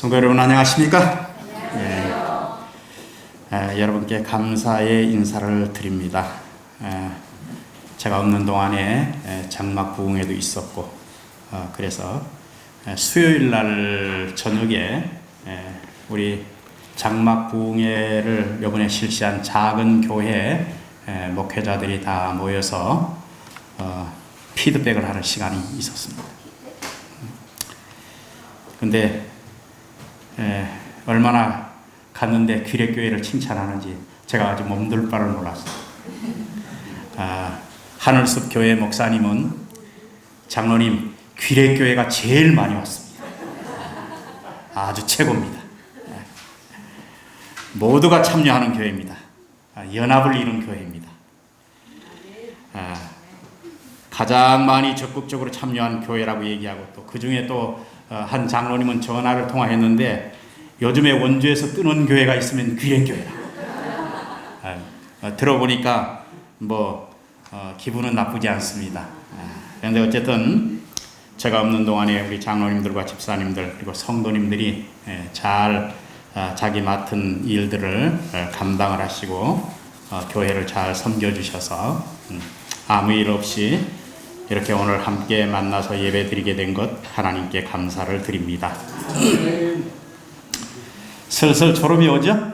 성도 여러분 안녕하십니까? 여러분께 감사의 인사를 드립니다. 제가 없는 동안에 장막 부흥회도 있었고 그래서 수요일 날 저녁에 우리 장막 부흥회를 이번에 실시한 작은 교회 목회자들이 다 모여서 피드백을 하는 시간이 있었습니다. 근데 얼마나 갔는데 귀례교회를 칭찬하는지 제가 아주 몸둘 바를 몰랐어요. 하늘숲 교회 목사님은 장로님 귀례교회가 제일 많이 왔습니다. 아주 최고입니다. 모두가 참여하는 교회입니다. 연합을 이룬 교회입니다. 가장 많이 적극적으로 참여한 교회라고 얘기하고 또 그 중에 또 한 장로님은 전화를 통화했는데 요즘에 원주에서 뜨는 교회가 있으면 귀례교회라. 들어보니까 기분은 나쁘지 않습니다. 그런데 어쨌든 제가 없는 동안에 우리 장로님들과 집사님들 그리고 성도님들이 잘 자기 맡은 일들을 감당을 하시고 교회를 잘 섬겨주셔서 아무 일 없이 이렇게 오늘 함께 만나서 예배 드리게 된 것 하나님께 감사를 드립니다. 슬슬 졸음이 오죠?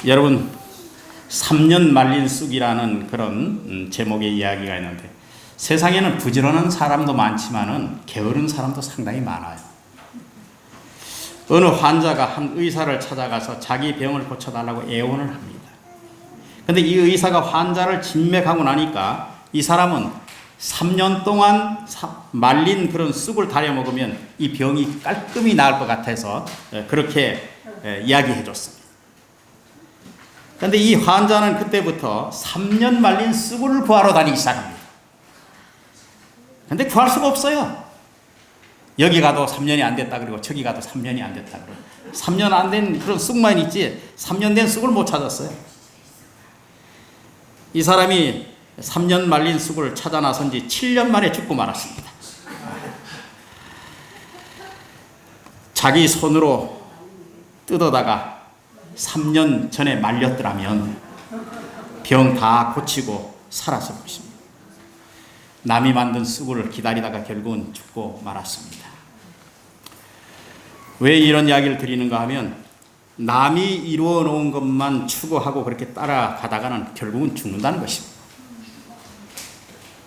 여러분 3년 말린 쑥이라는 그런 제목의 이야기가 있는데 세상에는 부지런한 사람도 많지만은 게으른 사람도 상당히 많아요. 어느 환자가 한 의사를 찾아가서 자기 병을 고쳐달라고 애원을 합니다. 근데 이 의사가 환자를 진맥하고 나니까 이 사람은 3년 동안 말린 그런 쑥을 다려 먹으면 이 병이 깔끔히 나을 것 같아서 그렇게 이야기해 줬습니다. 그런데 이 환자는 그때부터 3년 말린 쑥을 구하러 다니기 시작합니다. 근데 구할 수가 없어요. 여기 가도 3년이 안 됐다 그러고 저기 가도 3년이 안 됐다 그러고 3년 안 된 그런 쑥만 있지 3년 된 쑥을 못 찾았어요. 이 사람이 3년 말린 쑥을 찾아 나선 지 7년 만에 죽고 말았습니다. 자기 손으로 뜯어다가 3년 전에 말렸더라면 병 다 고치고 살았을 것입니다. 남이 만든 쑥을 기다리다가 결국은 죽고 말았습니다. 왜 이런 이야기를 드리는가 하면 남이 이루어 놓은 것만 추구하고 그렇게 따라가다가는 결국은 죽는다는 것입니다.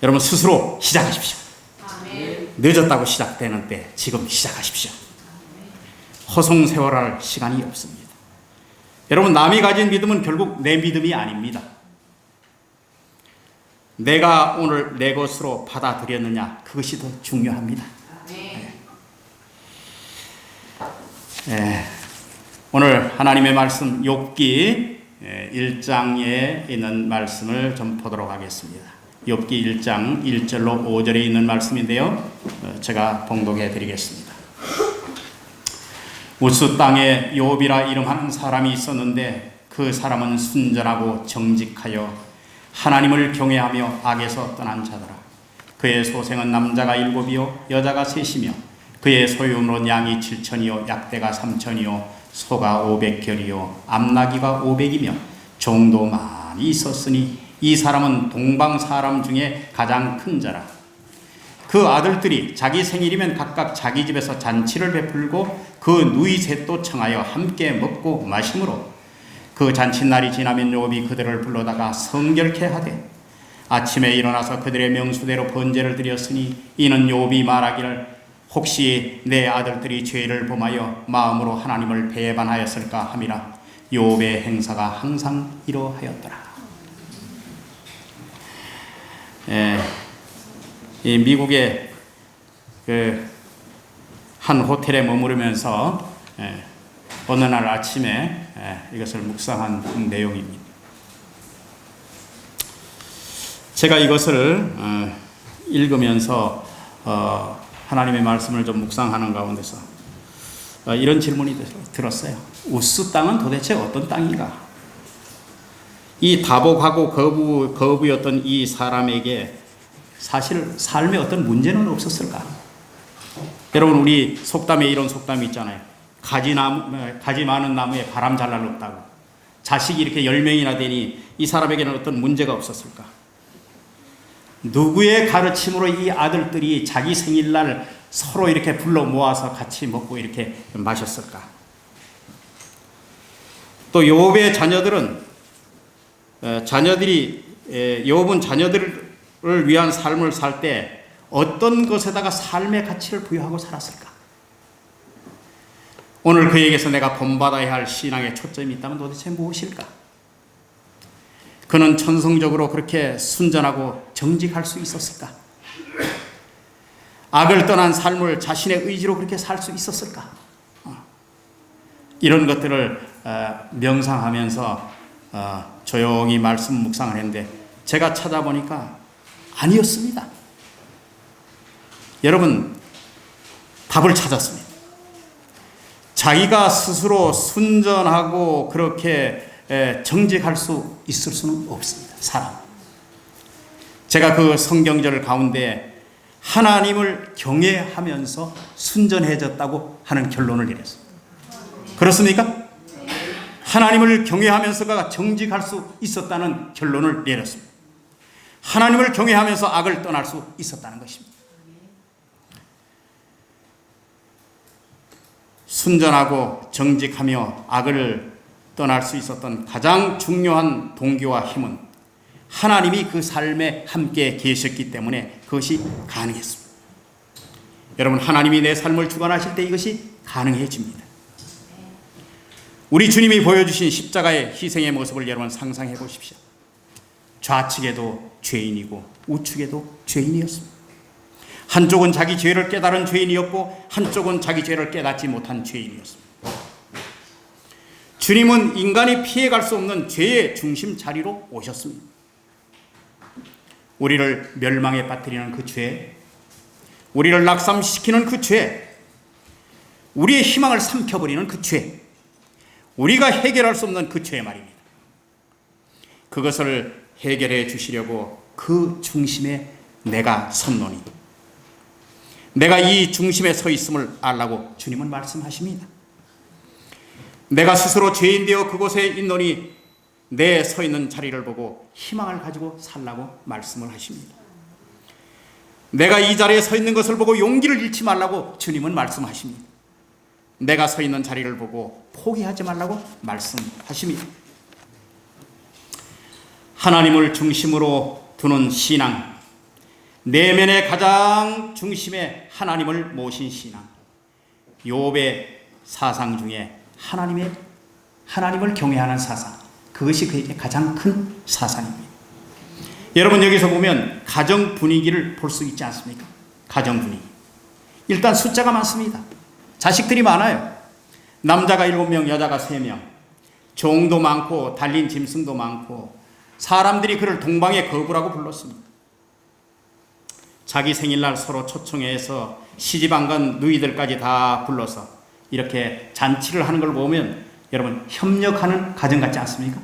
여러분 스스로 시작하십시오. 아멘. 늦었다고 시작되는 때 지금 시작하십시오. 허송세월할 시간이 없습니다. 여러분 남이 가진 믿음은 결국 내 믿음이 아닙니다. 내가 오늘 내 것으로 받아들였느냐 그것이 더 중요합니다. 오늘 하나님의 말씀 욥기 1장에 있는 말씀을 좀 보도록 하겠습니다. 욥기 1장 1절로 5절에 있는 말씀인데요. 제가 봉독해 드리겠습니다. 우스 땅에 욥이라 이름하는 사람이 있었는데 그 사람은 순전하고 정직하여 하나님을 경외하며 악에서 떠난 자더라. 그의 소생은 남자가 7이요 여자가 3이며 그의 소유물은 양이 7천이요 약대가 3천이요 소가 500결이요 암나귀가 500이며 종도 많이 있었으니 이 사람은 동방 사람 중에 가장 큰 자라. 그 아들들이 자기 생일이면 각각 자기 집에서 잔치를 베풀고 그 누이 셋도 청하여 함께 먹고 마시므로 그 잔칫날이 지나면 욥이 그들을 불러다가 성결케 하되 아침에 일어나서 그들의 명수대로 번제를 드렸으니 이는 욥이 말하기를 혹시 내 아들들이 죄를 범하여 마음으로 하나님을 배반하였을까 함이라. 욥의 행사가 항상 이러하였더라. 이 미국의 한 호텔에 머무르면서 어느 날 아침에 이것을 묵상한 내용입니다. 제가 이것을 읽으면서 하나님의 말씀을 좀 묵상하는 가운데서 이런 질문이 들었어요. 우스 땅은 도대체 어떤 땅인가? 이 다복하고 거부였던 이 사람에게 사실 삶에 어떤 문제는 없었을까? 여러분, 우리 속담에 이런 속담이 있잖아요. 가지 많은 나무에 바람 잘 날 없다고. 자식이 이렇게 10명이나 되니 이 사람에게는 어떤 문제가 없었을까? 누구의 가르침으로 이 아들들이 자기 생일날 서로 이렇게 불러 모아서 같이 먹고 이렇게 마셨을까? 또 욥의 자녀들은 욥은 자녀들을 위한 삶을 살 때 어떤 것에다가 삶의 가치를 부여하고 살았을까? 오늘 그에게서 내가 본받아야 할 신앙의 초점이 있다면 도대체 무엇일까? 그는 천성적으로 그렇게 순전하고 정직할 수 있었을까? 악을 떠난 삶을 자신의 의지로 그렇게 살 수 있었을까? 이런 것들을 명상하면서 조용히 말씀 묵상을 했는데 제가 찾아보니까 아니었습니다. 여러분, 답을 찾았습니다. 자기가 스스로 순전하고 그렇게 정직할 수 있을 수는 없습니다. 사람. 제가 그 성경절 가운데 하나님을 경외하면서 순전해졌다고 하는 결론을 내렸습니다. 그렇습니까? 하나님을 경외하면서가 정직할 수 있었다는 결론을 내렸습니다. 하나님을 경외하면서 악을 떠날 수 있었다는 것입니다. 순전하고 정직하며 악을 떠날 수 있었던 가장 중요한 동기와 힘은 하나님이 그 삶에 함께 계셨기 때문에 그것이 가능했습니다. 여러분, 하나님이 내 삶을 주관하실 때 이것이 가능해집니다. 우리 주님이 보여주신 십자가의 희생의 모습을 여러분 상상해 보십시오. 좌측에도 죄인이고 우측에도 죄인이었습니다. 한쪽은 자기 죄를 깨달은 죄인이었고 한쪽은 자기 죄를 깨닫지 못한 죄인이었습니다. 주님은 인간이 피해갈 수 없는 죄의 중심 자리로 오셨습니다. 우리를 멸망에 빠뜨리는 그 죄, 우리를 낙삼시키는 그 죄, 우리의 희망을 삼켜버리는 그 죄, 우리가 해결할 수 없는 그 죄 말입니다. 그것을 해결해 주시려고 그 중심에 내가 섰노니, 내가 이 중심에 서 있음을 알라고 주님은 말씀하십니다. 내가 스스로 죄인 되어 그곳에 있노니 내 서 있는 자리를 보고 희망을 가지고 살라고 말씀을 하십니다. 내가 이 자리에 서 있는 것을 보고 용기를 잃지 말라고 주님은 말씀하십니다. 내가 서 있는 자리를 보고 포기하지 말라고 말씀하십니다. 하나님을 중심으로 두는 신앙, 내면의 가장 중심에 하나님을 모신 신앙, 욥의 사상 중에 하나님을 경외하는 사상, 그것이 그에게 가장 큰 사상입니다. 여러분, 여기서 보면 가정 분위기를 볼 수 있지 않습니까? 가정 분위기. 일단 숫자가 많습니다. 자식들이 많아요. 남자가 7명, 여자가 3명. 종도 많고 달린 짐승도 많고 사람들이 그를 동방의 거부라고 불렀습니다. 자기 생일날 서로 초청해서 시집 안 간 누이들까지 다 불러서 이렇게 잔치를 하는 걸 보면 여러분, 협력하는 가정 같지 않습니까?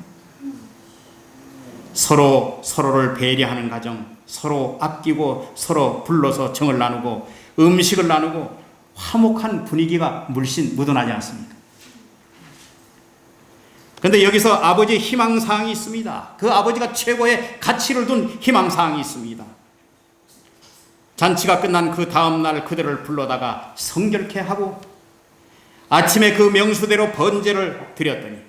서로를 배려하는 가정, 서로 아끼고 서로 불러서 정을 나누고 음식을 나누고 화목한 분위기가 물씬 묻어나지 않습니까? 그런데 여기서 아버지의 희망사항이 있습니다. 그 아버지가 최고의 가치를 둔 희망사항이 있습니다. 잔치가 끝난 그 다음날 그들을 불러다가 성결케 하고 아침에 그 명수대로 번제를 드렸더니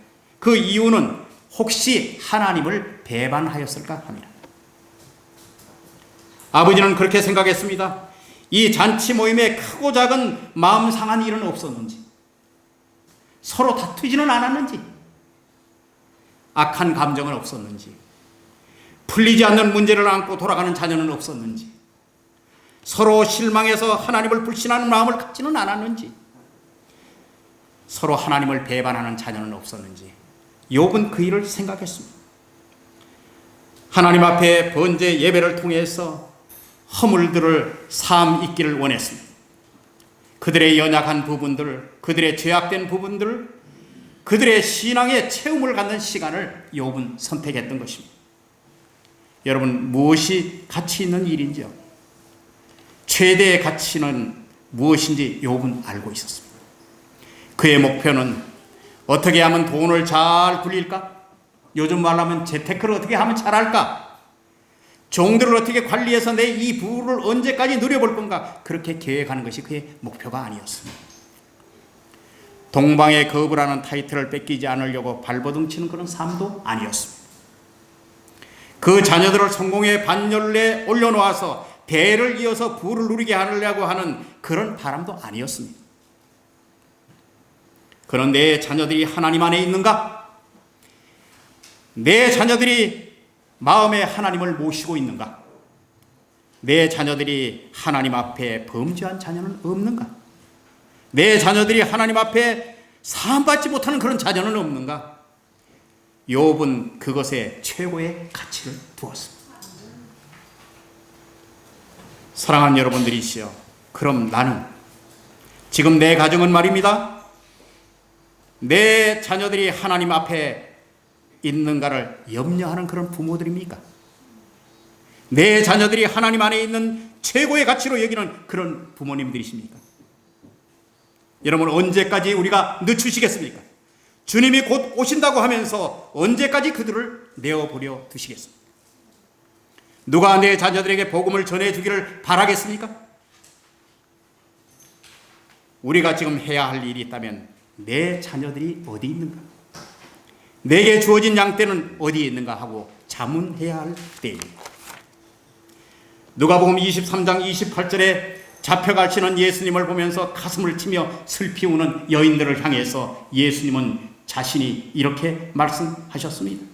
그 이유는 혹시 하나님을 배반하였을까 합니다. 아버지는 그렇게 생각했습니다. 이 잔치 모임에 크고 작은 마음 상한 일은 없었는지, 서로 다투지는 않았는지, 악한 감정은 없었는지, 풀리지 않는 문제를 안고 돌아가는 자녀는 없었는지, 서로 실망해서 하나님을 불신하는 마음을 갖지는 않았는지, 서로 하나님을 배반하는 자녀는 없었는지 욥은 그 일을 생각했습니다. 하나님 앞에 번제 예배를 통해서 허물들을 삶 있기를 원했습니다. 그들의 연약한 부분들, 그들의 죄악된 부분들, 그들의 신앙의 체험을 갖는 시간을 욥은 선택했던 것입니다. 여러분, 무엇이 가치 있는 일인지요? 최대의 가치는 무엇인지 욥은 알고 있었습니다. 그의 목표는 어떻게 하면 돈을 잘 굴릴까? 요즘 말하면 재테크를 어떻게 하면 잘할까? 종들을 어떻게 관리해서 내 이 부를 언제까지 누려볼 건가? 그렇게 계획하는 것이 그의 목표가 아니었습니다. 동방의 거부라는 타이틀을 뺏기지 않으려고 발버둥 치는 그런 삶도 아니었습니다. 그 자녀들을 성공의 반열에 올려놓아서 대를 이어서 부를 누리게 하려고 하는 그런 바람도 아니었습니다. 그런 내 자녀들이 하나님 안에 있는가? 내 자녀들이 마음에 하나님을 모시고 있는가? 내 자녀들이 하나님 앞에 범죄한 자녀는 없는가? 내 자녀들이 하나님 앞에 사함받지 못하는 그런 자녀는 없는가? 욥은 그것에 최고의 가치를 두었습니다. 사랑하는 여러분들이시여, 그럼 나는 지금 내 가정은 말입니다, 내 자녀들이 하나님 앞에 있는가를 염려하는 그런 부모들입니까? 내 자녀들이 하나님 안에 있는 최고의 가치로 여기는 그런 부모님들이십니까? 여러분, 언제까지 우리가 늦추시겠습니까? 주님이 곧 오신다고 하면서 언제까지 그들을 내어버려 두시겠습니까? 누가 내 자녀들에게 복음을 전해주기를 바라겠습니까? 우리가 지금 해야 할 일이 있다면 내 자녀들이 어디 있는가? 내게 주어진 양떼는 어디에 있는가 하고 자문해야 할 때입니다. 누가복음 23장 28절에 잡혀가시는 예수님을 보면서 가슴을 치며 슬피 우는 여인들을 향해서 예수님은 자신이 이렇게 말씀하셨습니다.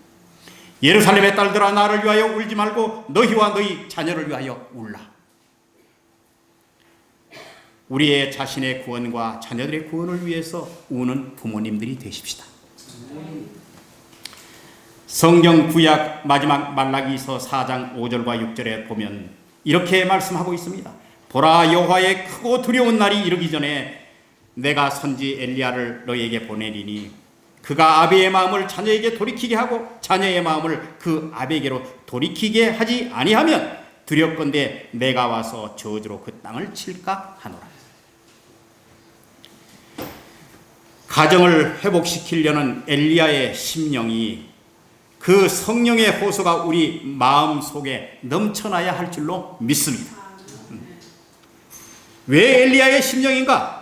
예루살렘의 딸들아, 나를 위하여 울지 말고 너희와 너희 자녀를 위하여 울라. 우리의 자신의 구원과 자녀들의 구원을 위해서 우는 부모님들이 되십시다. 성경 구약 마지막 말라기서 4장 5절과 6절에 보면 이렇게 말씀하고 있습니다. 보라, 여호와의 크고 두려운 날이 이르기 전에 내가 선지 엘리야를 너에게 보내리니 그가 아비의 마음을 자녀에게 돌이키게 하고 자녀의 마음을 그 아비에게로 돌이키게 하지 아니하면 두렵건대 내가 와서 저주로 그 땅을 칠까 하노라. 가정을 회복시키려는 엘리야의 심령이 그 성령의 호소가 우리 마음 속에 넘쳐나야 할 줄로 믿습니다. 왜 엘리야의 심령인가?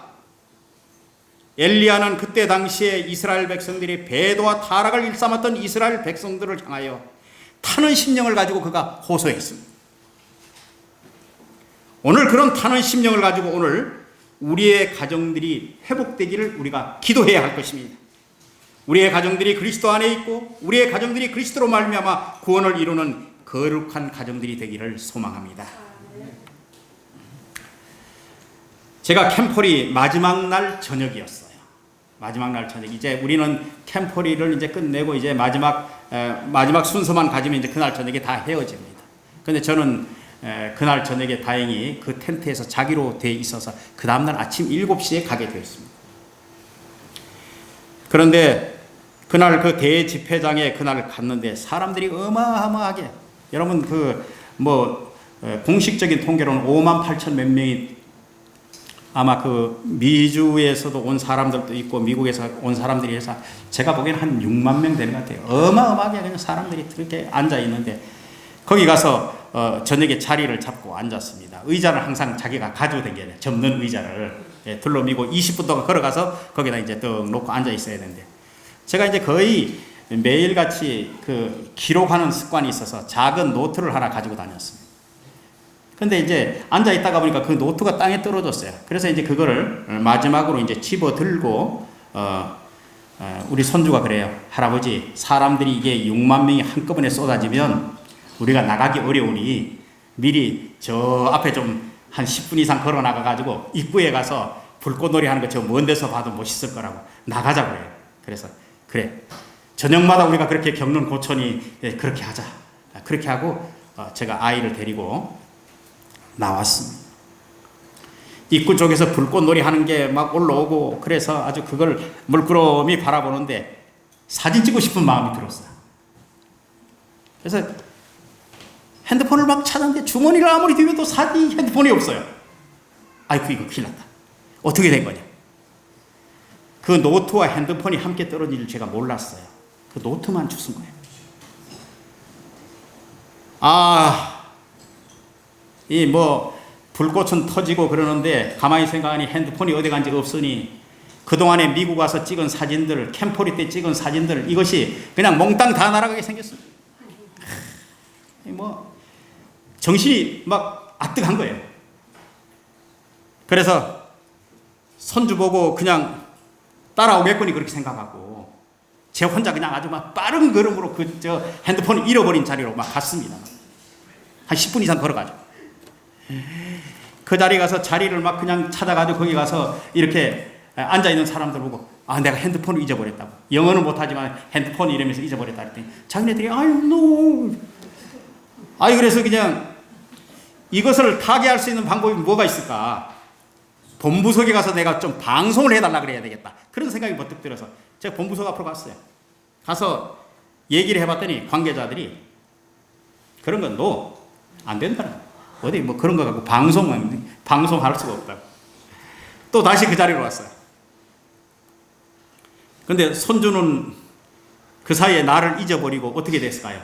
엘리야는 그때 당시에 이스라엘 백성들이 배도와 타락을 일삼았던 이스라엘 백성들을 향하여 타는 심령을 가지고 그가 호소했습니다. 오늘 그런 타는 심령을 가지고 오늘 우리의 가정들이 회복되기를 우리가 기도해야 할 것입니다. 우리의 가정들이 그리스도 안에 있고 우리의 가정들이 그리스도로 말미암아 구원을 이루는 거룩한 가정들이 되기를 소망합니다. 제가 캠퍼리 마지막 날 저녁이었어요. 마지막 날 저녁. 이제 우리는 캠퍼리를 이제 끝내고 이제 마지막 순서만 가지면 이제 그날 저녁에 다 헤어집니다. 근데 저는 그날 저녁에 다행히 그 텐트에서 자기로 돼 있어서 그 다음날 아침 7시에 가게 되었습니다. 그런데 그날 그 대집회장에 그날 갔는데 사람들이 어마어마하게, 여러분 공식적인 통계로는 5만 8천 몇 명이, 아마 그 미주에서도 온 사람들도 있고 미국에서 온 사람들이 해서 제가 보기에는 한 6만 명 되는 것 같아요. 어마어마하게 그냥 사람들이 그렇게 앉아 있는데 거기 가서 저녁에 자리를 잡고 앉았습니다. 의자를 항상 자기가 가지고 다녀요. 접는 의자를 둘러미고 20분 동안 걸어가서 거기다 이제 떡 놓고 앉아 있어야 되는데, 제가 이제 거의 매일같이 그 기록하는 습관이 있어서 작은 노트를 하나 가지고 다녔습니다. 근데 이제 앉아 있다가 보니까 그 노트가 땅에 떨어졌어요. 그래서 이제 그거를 마지막으로 이제 집어 들고 우리 손주가 그래요. 할아버지, 사람들이 이게 6만 명이 한꺼번에 쏟아지면 우리가 나가기 어려우니 미리 저 앞에 좀 한 10분 이상 걸어 나가가지고 입구에 가서 불꽃놀이 하는 거 저 먼 데서 봐도 멋있을 거라고 나가자고 해요. 그래서 그래, 저녁마다 우리가 그렇게 겪는 고초니 그렇게 하자. 그렇게 하고 제가 아이를 데리고 나왔습니다. 입구 쪽에서 불꽃놀이 하는 게 막 올라오고 그래서 아주 그걸 물끄러미 바라보는데 사진 찍고 싶은 마음이 들었어요. 그래서 핸드폰을 막 찾았는데 주머니를 아무리 뒤져도 핸드폰이 없어요. 아이고 이거 큰일 났다. 어떻게 된 거냐. 그 노트와 핸드폰이 함께 떨어질 줄 제가 몰랐어요. 그 노트만 주신 거예요. 이 뭐 불꽃은 터지고 그러는데 가만히 생각하니 핸드폰이 어디 간지 없으니 그동안에 미국 와서 찍은 사진들, 캠포리 때 찍은 사진들, 이것이 그냥 몽땅 다 날아가게 생겼어요. 뭐 정신이 막 아뜩한 거예요. 그래서 손주 보고 그냥 따라오겠거니 그렇게 생각하고 제 혼자 그냥 아주 막 빠른 걸음으로 저 핸드폰을 잃어버린 자리로 막 갔습니다. 한 10분 이상 걸어가죠. 그 자리에 가서 자리를 막 그냥 찾아가지고 거기 가서 이렇게 앉아있는 사람들 보고 내가 핸드폰을 잊어버렸다고. 영어는 못하지만 핸드폰 이러면서 잊어버렸다 그랬더니 자기네들이 그래서 그냥 이것을 타개할 수 있는 방법이 뭐가 있을까. 본부석에 가서 내가 좀 방송을 해달라 그래야 되겠다. 그런 생각이 번뜩 들어서 제가 본부석 앞으로 갔어요. 가서 얘기를 해봤더니 관계자들이 그런 건 안 된다는 거예요. 어디 뭐 그런 거 갖고 방송할 수가 없다고. 또 다시 그 자리로 왔어요. 근데 손주는 그 사이에 나를 잊어버리고 어떻게 됐을까요?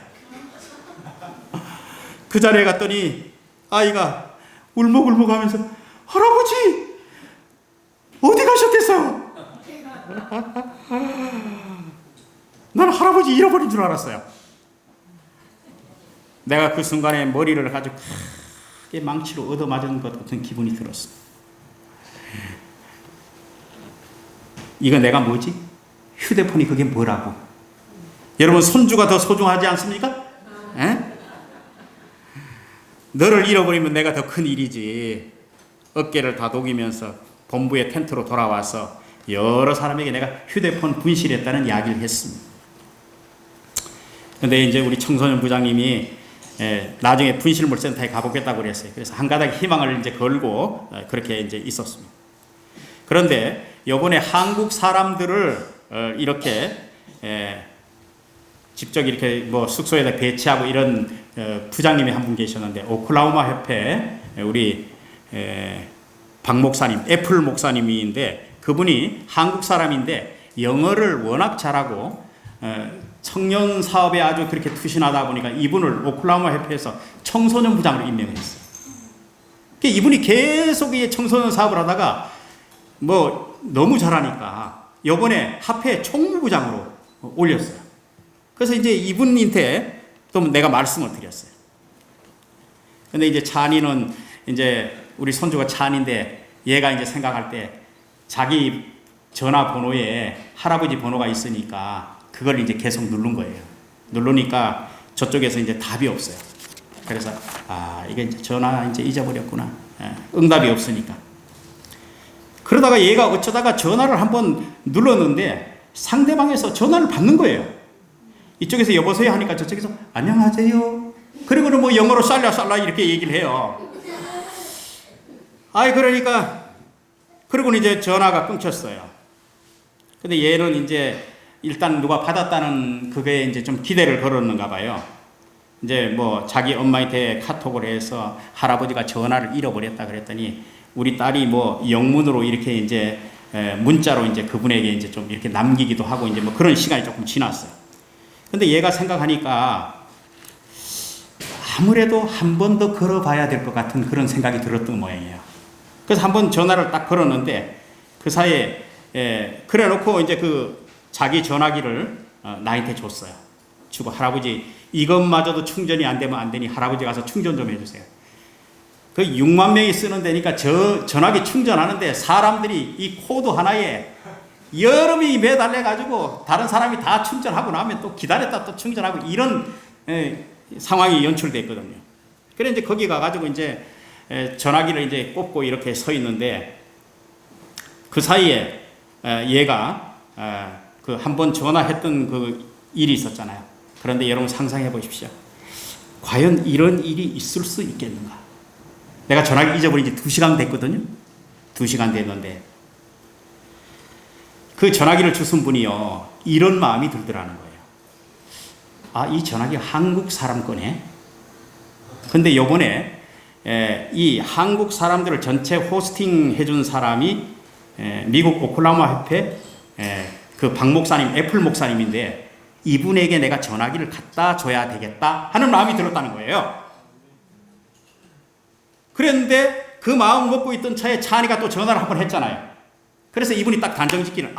그 자리에 갔더니 아이가 울먹울먹 하면서 할아버지 어디 가셨댔어요? 나는 할아버지 잃어버린 줄 알았어요. 내가 그 순간에 머리를 가지고 크게 망치로 얻어맞은 것 같은 기분이 들었어. 이거 내가 뭐지? 휴대폰이 그게 뭐라고? 여러분 손주가 더 소중하지 않습니까? 너를 잃어버리면 내가 더 큰 일이지. 어깨를 다독이면서 본부의 텐트로 돌아와서 여러 사람에게 내가 휴대폰 분실했다는 이야기를 했습니다. 근데 이제 우리 청소년 부장님이 나중에 분실물센터에 가보겠다고 그랬어요. 그래서 한 가닥 희망을 이제 걸고 그렇게 이제 있었습니다. 그런데 요번에 한국 사람들을 이렇게 직접 이렇게 뭐 숙소에다 배치하고 이런 부장님이 한 분 계셨는데 오클라호마 협회 우리 박 목사님, 애플 목사님인데 그분이 한국 사람인데 영어를 워낙 잘하고 청년 사업에 아주 그렇게 투신하다 보니까 이분을 오클라호마 협회에서 청소년 부장으로 임명했어요. 이분이 계속 이 청소년 사업을 하다가 뭐 너무 잘하니까 요번에 합회 총무부장으로 올렸어요. 그래서 이제 이분한테 또 내가 말씀을 드렸어요. 근데 이제 찬이는 이제 우리 손주가 찬인데 얘가 이제 생각할 때 자기 전화번호에 할아버지 번호가 있으니까 그걸 이제 계속 누른 거예요. 누르니까 저쪽에서 이제 답이 없어요. 그래서 이게 이제 전화 이제 잊어버렸구나. 응답이 없으니까. 그러다가 얘가 어쩌다가 전화를 한번 눌렀는데 상대방에서 전화를 받는 거예요. 이쪽에서 여보세요 하니까 저쪽에서 안녕하세요. 그리고는 뭐 영어로 쌀라쌀라 이렇게 얘기를 해요. 그러니까 그리고는 이제 전화가 끊겼어요. 근데 얘는 이제 일단 누가 받았다는 그게 이제 좀 기대를 걸었는가 봐요. 이제 뭐 자기 엄마한테 카톡을 해서 할아버지가 전화를 잃어버렸다 그랬더니 우리 딸이 뭐 영문으로 이렇게 이제 문자로 이제 그분에게 이제 좀 이렇게 남기기도 하고 이제 뭐 그런 시간이 조금 지났어요. 근데 얘가 생각하니까 아무래도 한 번 더 걸어봐야 될 것 같은 그런 생각이 들었던 모양이에요. 그래서 한번 전화를 딱 걸었는데 그 사이에 그래 놓고 이제 그 자기 전화기를 나한테 줬어요. 주고 할아버지 이것마저도 충전이 안 되면 안 되니 할아버지 가서 충전 좀 해주세요. 그 6만 명이 쓰는 데니까 저 전화기 충전하는데 사람들이 이 코드 하나에 여러 명이 매달려 가지고 다른 사람이 다 충전하고 나면 또 기다렸다 또 충전하고 이런 상황이 연출됐거든요. 그래 이제 거기 가가지고 이제 전화기를 이제 꼽고 이렇게 서 있는데 그 사이에 얘가 그 한번 전화했던 그 일이 있었잖아요. 그런데 여러분 상상해 보십시오. 과연 이런 일이 있을 수 있겠는가? 내가 전화기 잊어버린 지 2시간 됐거든요. 2시간 됐는데 그 전화기를 주신 분이요 이런 마음이 들더라는 거예요. 이 전화기 한국 사람 거네. 근데 요번에 이 한국 사람들을 전체 호스팅 해준 사람이 미국 오클라호마 협회 그 박 목사님, 애플 목사님인데 이분에게 내가 전화기를 갖다 줘야 되겠다 하는 마음이 들었다는 거예요. 그랬는데 그 마음 먹고 있던 차에 차니가 또 전화를 한번 했잖아요. 그래서 이분이 딱 단정짓기는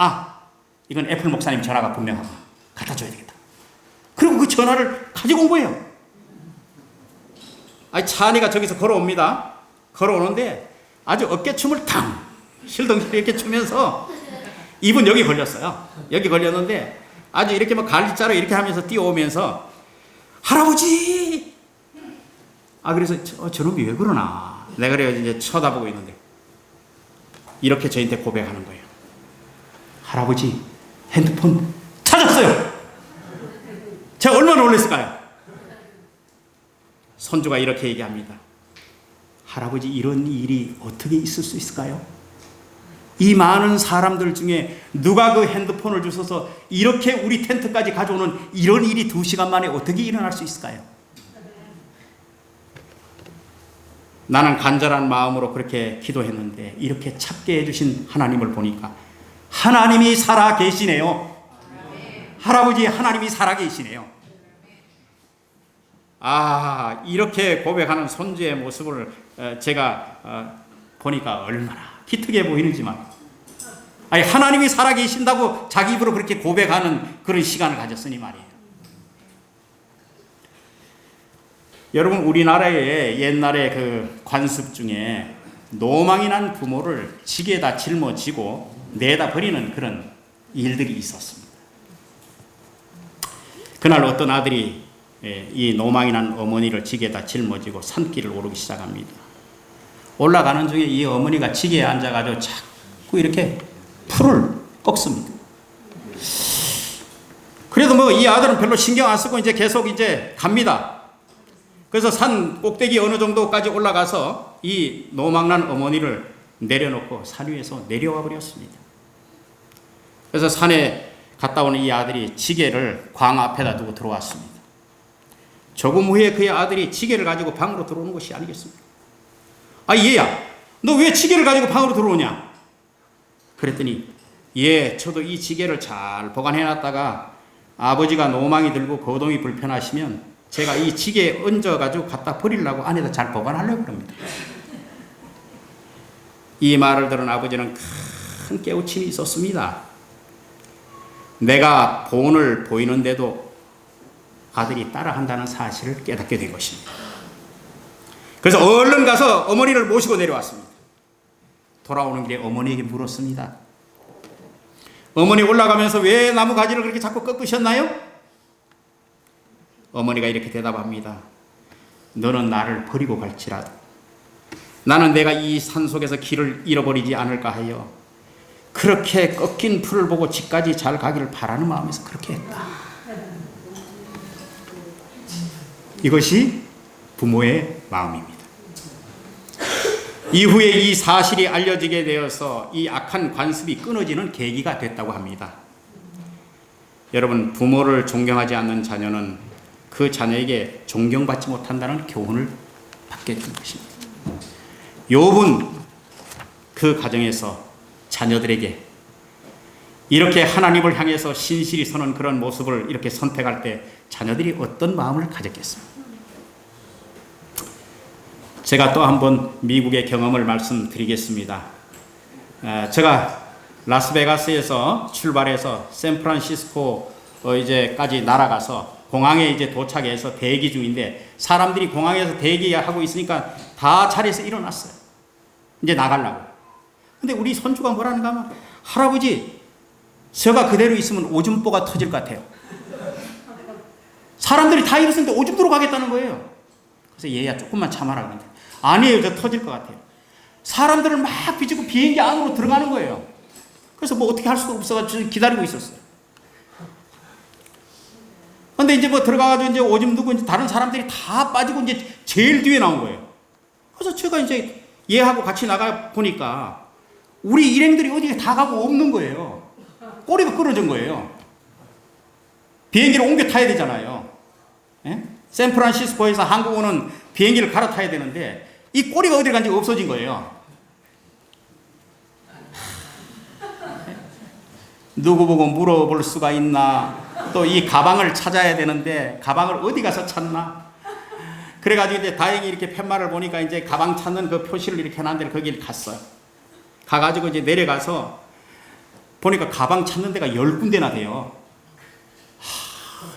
이건 애플 목사님 전화가 분명하다. 갖다 줘야 되겠다. 그리고 그 전화를 가지고 온 거예요. 차니가 저기서 걸어옵니다. 걸어오는데 아주 어깨춤을 탕 실덩실 이렇게 추면서 이분 여기 걸렸어요. 여기 걸렸는데 아주 이렇게 막 갈리자로 이렇게 하면서 뛰어오면서 할아버지! 그래서 저놈이 왜 그러나. 내가 그래 이제 쳐다보고 있는데 이렇게 저한테 고백하는 거예요. 할아버지, 핸드폰 찾았어요. 제가 얼마나 놀랐을까요? 손주가 이렇게 얘기합니다. 할아버지, 이런 일이 어떻게 있을 수 있을까요? 이 많은 사람들 중에 누가 그 핸드폰을 주셔서 이렇게 우리 텐트까지 가져오는 이런 일이 2시간 만에 어떻게 일어날 수 있을까요? 나는 간절한 마음으로 그렇게 기도했는데 이렇게 찾게 해주신 하나님을 보니까 하나님이 살아 계시네요. 할아버지, 하나님이 살아 계시네요. 이렇게 고백하는 손주의 모습을 제가 보니까 얼마나 기특해 보이는지만 하나님이 살아 계신다고 자기 입으로 그렇게 고백하는 그런 시간을 가졌으니 말이에요. 여러분, 우리나라에 옛날에 그 관습 중에 노망이 난 부모를 지게에다 짊어지고 내다 버리는 그런 일들이 있었습니다. 그날 어떤 아들이 이 노망이 난 어머니를 지게에다 짊어지고 산길을 오르기 시작합니다. 올라가는 중에 이 어머니가 지게에 앉아가지고 자꾸 이렇게 풀을 꺾습니다. 그래도 뭐 이 아들은 별로 신경 안 쓰고 이제 계속 이제 갑니다. 그래서 산 꼭대기 어느 정도까지 올라가서 이 노망난 어머니를 내려놓고 산 위에서 내려와 버렸습니다. 그래서 산에 갔다 오는 이 아들이 지게를 광 앞에다 두고 들어왔습니다. 조금 후에 그의 아들이 지게를 가지고 방으로 들어오는 것이 아니겠습니까? 얘야, 너 왜 지게를 가지고 방으로 들어오냐? 그랬더니 저도 이 지게를 잘 보관해놨다가 아버지가 노망이 들고 거동이 불편하시면 제가 이 지게에 얹어가지고 갖다 버리려고 안에다 잘 보관하려고 합니다. 이 말을 들은 아버지는 큰 깨우침이 있었습니다. 내가 본을 보이는데도 아들이 따라한다는 사실을 깨닫게 된 것입니다. 그래서 얼른 가서 어머니를 모시고 내려왔습니다. 돌아오는 길에 어머니에게 물었습니다. 어머니, 올라가면서 왜 나무 가지를 그렇게 자꾸 꺾으셨나요? 어머니가 이렇게 대답합니다. 너는 나를 버리고 갈지라도 나는 내가 이 산속에서 길을 잃어버리지 않을까 하여 그렇게 꺾인 풀을 보고 집까지 잘 가기를 바라는 마음에서 그렇게 했다. 이것이 부모의 마음입니다. 이후에 이 사실이 알려지게 되어서 이 악한 관습이 끊어지는 계기가 됐다고 합니다. 여러분, 부모를 존경하지 않는 자녀는 그 자녀에게 존경받지 못한다는 교훈을 받게 된 것입니다. 욥은 그 가정에서 자녀들에게 이렇게 하나님을 향해서 신실히 서는 그런 모습을 이렇게 선택할 때 자녀들이 어떤 마음을 가졌겠습니까? 제가 또 한번 미국의 경험을 말씀드리겠습니다. 제가 라스베가스에서 출발해서 샌프란시스코 이제까지 날아가서 공항에 이제 도착해서 대기 중인데 사람들이 공항에서 대기하고 있으니까 다 자리에서 일어났어요. 이제 나가려고. 근데 우리 손주가 뭐라는가 하면 할아버지, 저가 그대로 있으면 오줌보가 터질 것 같아요. 사람들이 다 일어섰는데 오줌 들어가겠다는 거예요. 그래서 얘야 조금만 참아라 그러는데 아니에요, 저 터질 것 같아요. 사람들을 막 비집고 비행기 안으로 들어가는 거예요. 그래서 뭐 어떻게 할 수가 없어가지고 기다리고 있었어요. 근데 이제 뭐 들어가가지고 이제 오줌 누고 이제 다른 사람들이 다 빠지고 이제 제일 뒤에 나온 거예요. 그래서 제가 이제 얘하고 같이 나가 보니까 우리 일행들이 어디에 다 가고 없는 거예요. 꼬리가 끊어진 거예요. 비행기를 옮겨 타야 되잖아요. 예? 샌프란시스코에서 한국 오는 비행기를 갈아타야 되는데 이 꼬리가 어디 간지 없어진 거예요. 누구 보고 물어볼 수가 있나? 또 이 가방을 찾아야 되는데 가방을 어디 가서 찾나? 그래가지고 이제 다행히 이렇게 팻말을 보니까 이제 가방 찾는 그 표시를 이렇게 해놨는 데를 거기를 갔어요. 가가지고 이제 내려가서 보니까 가방 찾는 데가 10군데나 돼요.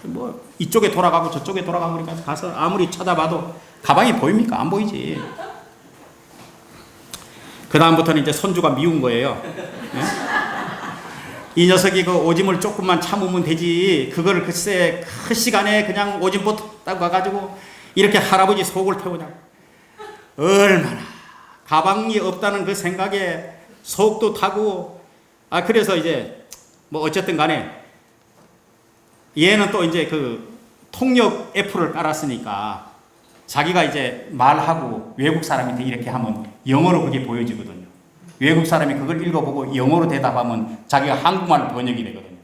뭐 이쪽에 돌아가고 저쪽에 돌아가고 그러니까 가서 아무리 찾아봐도 가방이 보입니까? 안 보이지. 그 다음부터는 이제 손주가 미운 거예요. 네? 이 녀석이 그 오줌을 조금만 참으면 되지. 그걸 글쎄 그 시간에 그냥 오줌부터 딱 와가지고 이렇게 할아버지 속을 태우냐. 얼마나 가방이 없다는 그 생각에 속도 타고. 그래서 이제 뭐 어쨌든 간에 얘는 또 이제 그 통역 애플을 깔았으니까 자기가 이제 말하고 외국 사람한테 이렇게 하면 영어로 그게 보여지거든요. 외국 사람이 그걸 읽어보고 영어로 대답하면 자기가 한국말로 번역이 되거든요.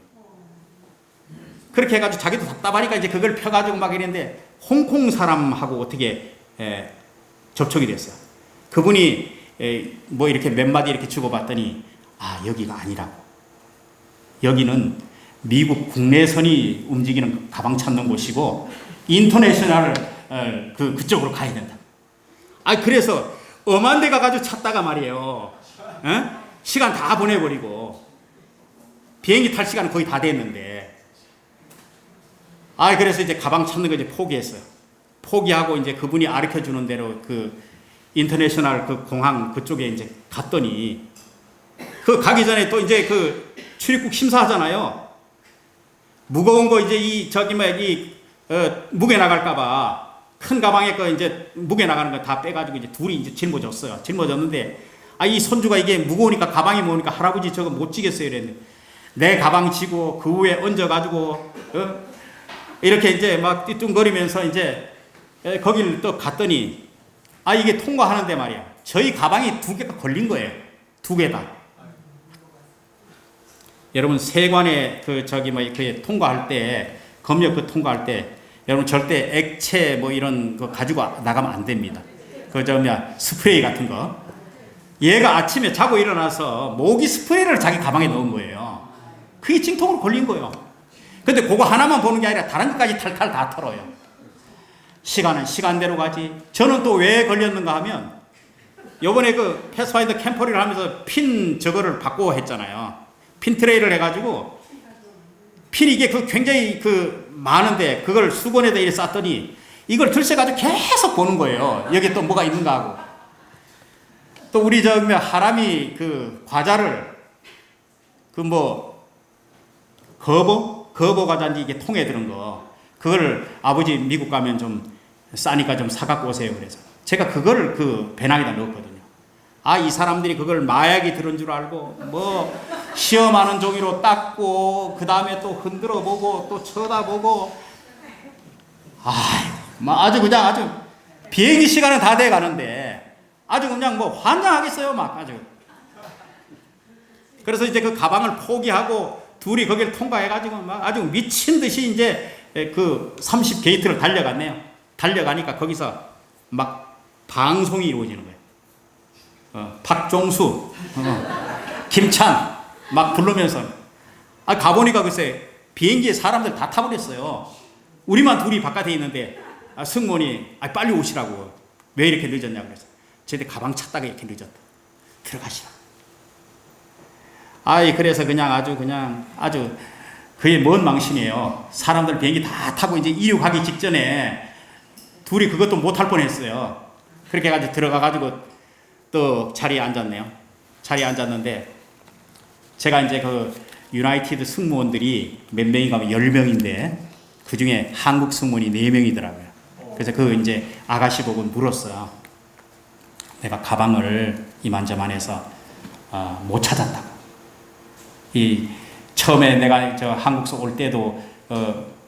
그렇게 해가지고 자기도 답답하니까 이제 그걸 펴가지고 막 이랬는데 홍콩 사람하고 어떻게 접촉이 됐어요. 그분이 뭐 이렇게 몇 마디 이렇게 주고받더니 여기가 아니라고. 여기는 미국 국내선이 움직이는 가방 찾는 곳이고 인터내셔널 그쪽으로 가야 된다. 그래서 엄한 데 가가지고 찾다가 말이에요. 시간 다 보내버리고 비행기 탈 시간은 거의 다 됐는데 그래서 이제 가방 찾는 거 이제 포기했어요. 포기하고 이제 그분이 가르쳐 주는 대로 그 인터내셔널 그 공항 그쪽에 이제 갔더니 그 가기 전에 또 이제 그 출입국 심사하잖아요. 무거운 거 이제 이 무게 나갈까봐 큰 가방에 거 이제 무게 나가는 거 다 빼가지고 이제 둘이 이제 짊어졌어요. 짊어졌는데 이 손주가 이게 무거우니까 가방이 무거우니까 할아버지 저거 못 지겠어요 이랬는데 내 가방 지고 그 위에 얹어가지고 이렇게 이제 막 띠뚱거리면서 이제 거길 또 갔더니 이게 통과하는데 말이야. 저희 가방이 2개가 걸린 거예요. 2개 다. 여러분 세관에 그 통과할 때 검역 그 통과할 때 여러분 절대 액체 뭐 이런 거 가지고 나가면 안 됩니다. 스프레이 같은 거. 얘가 아침에 자고 일어나서 모기 스프레이를 자기 가방에 넣은 거예요. 그게 찡통으로 걸린 거예요. 근데 그거 하나만 보는 게 아니라 다른 것까지 탈탈 다 털어요. 시간은 시간대로 가지. 저는 또 왜 걸렸는가 하면 요번에 그 패스파인더 캠퍼리를 하면서 핀 저거를 바꾸어 했잖아요. 핀 트레이를 해가지고 핀이 이게 굉장히 많은데 그걸 수건에다 이렇게 쌌더니 이걸 들쇠가지고 계속 보는 거예요. 여기 또 뭐가 있는가 하고. 또 우리 하람이 과자를 거버 과자인지 이게 통에 들은 거 그걸 아버지 미국 가면 좀 싸니까 좀 사갖고 오세요. 그래서 제가 그거를 배낭에다 넣었거든요. 이 사람들이 그걸 마약이 들은 줄 알고 시험하는 종이로 닦고 그 다음에 또 흔들어 보고 또 쳐다보고 아주 비행기 시간은 다 돼 가는데 아주 그냥 환장하겠어요. 아주. 그래서 이제 그 가방을 포기하고 둘이 거기를 통과해가지고 아주 미친 듯이 이제 30게이트를 달려갔네요. 달려가니까 거기서 방송이 이루어지는 거예요. 박종수, 김찬 부르면서 가보니까 글쎄 비행기에 사람들 다 타버렸어요. 우리만 둘이 바깥에 있는데 승무원이 빨리 오시라고. 왜 이렇게 늦었냐고 그래서 저희들 가방 찾다가 이렇게 늦었다. 들어가시라. 그래서 아주 그게 뭔 망신이에요. 사람들 비행기 다 타고 이제 이륙하기 직전에 둘이 그것도 못할 뻔했어요. 그렇게 해가지고 들어가가지고 또 자리에 앉았네요. 자리에 앉았는데 제가 이제 유나이티드 승무원들이 몇 명인가 하면 10명인데 그 중에 한국 승무원이 4명이더라고요. 그래서 이제 아가씨 보고 물었어요. 내가 가방을 이만저만해서 못 찾았다고. 처음에 내가 한국서 올 때도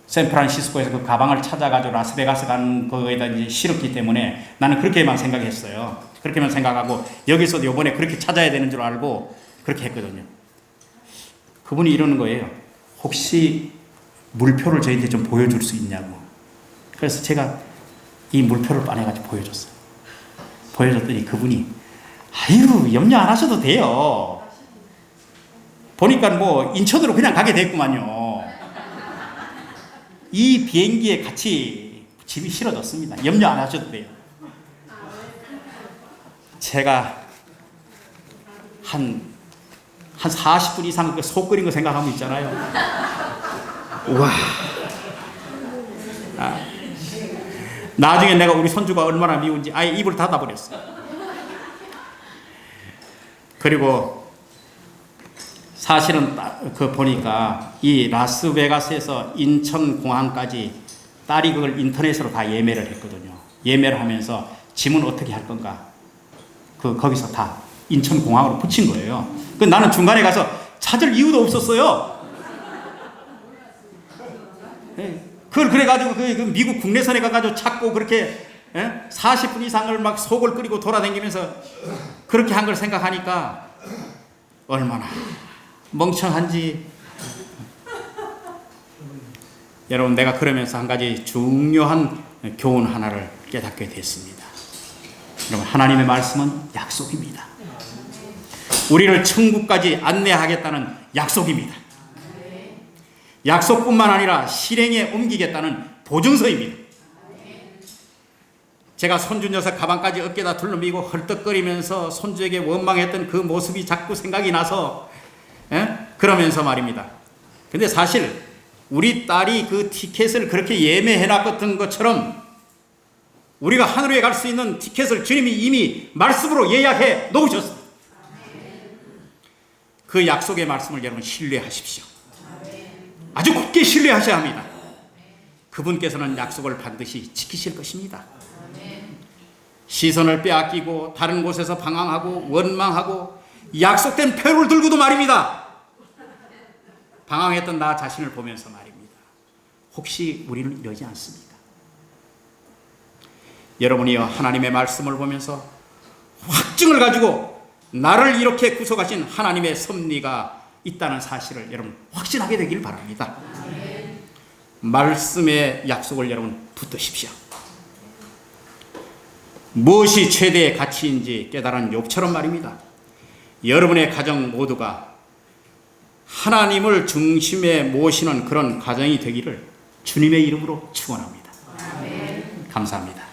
샌프란시스코에서 그 가방을 찾아가지고 라스베가스 가는 거에다 이제 실었기 때문에 나는 그렇게만 생각했어요. 그렇게만 생각하고 여기서도 요번에 그렇게 찾아야 되는 줄 알고 그렇게 했거든요. 그분이 이러는 거예요. 혹시 물표를 저희한테 좀 보여줄 수 있냐고. 그래서 제가 이 물표를 꺼내가지고 보여줬어요. 보여줬더니 그분이 아유 염려 안 하셔도 돼요. 보니까 뭐 인천으로 그냥 가게 됐구만요. 이 비행기에 같이 짐이 실어졌습니다. 염려 안 하셔도 돼요. 제가 한 40분 이상 그 속 끓인 거 생각하면 있잖아요. 우와. 나중에 내가 우리 손주가 얼마나 미운지 아예 입을 닫아버렸어. 그리고 사실은 그 보니까 이 라스베가스에서 인천공항까지 딸이 그걸 인터넷으로 다 예매를 했거든요. 예매를 하면서 짐은 어떻게 할 건가? 거기서 다 인천공항으로 붙인 거예요. 나는 중간에 가서 찾을 이유도 없었어요. 그걸 그래가지고 그 미국 국내선에 가가지고 찾고 그렇게 40분 이상을 막 속을 끓이고 돌아다니면서 그렇게 한 걸 생각하니까 얼마나 멍청한지. 여러분, 내가 그러면서 한 가지 중요한 교훈 하나를 깨닫게 됐습니다. 여러분, 하나님의 말씀은 약속입니다. 우리를 천국까지 안내하겠다는 약속입니다. 약속뿐만 아니라 실행에 옮기겠다는 보증서입니다. 제가 손주 녀석 가방까지 어깨에다 둘러미고 헐떡거리면서 손주에게 원망했던 그 모습이 자꾸 생각이 나서 그러면서 말입니다. 근데 사실 우리 딸이 그 티켓을 그렇게 예매해놨던 것처럼 우리가 하늘에 갈 수 있는 티켓을 주님이 이미 말씀으로 예약해 놓으셨습니다. 그 약속의 말씀을 여러분 신뢰하십시오. 아주 굳게 신뢰하셔야 합니다. 그분께서는 약속을 반드시 지키실 것입니다. 시선을 빼앗기고 다른 곳에서 방황하고 원망하고 약속된 표를 들고도 말입니다. 방황했던 나 자신을 보면서 말입니다. 혹시 우리는 이러지 않습니까? 여러분이요, 하나님의 말씀을 보면서 확증을 가지고 나를 이렇게 구속하신 하나님의 섭리가 있다는 사실을 여러분 확신하게 되길 바랍니다. 말씀의 약속을 여러분 붙드십시오. 무엇이 최대의 가치인지 깨달은 욥처럼 말입니다. 여러분의 가정 모두가 하나님을 중심에 모시는 그런 가정이 되기를 주님의 이름으로 축원합니다. 감사합니다.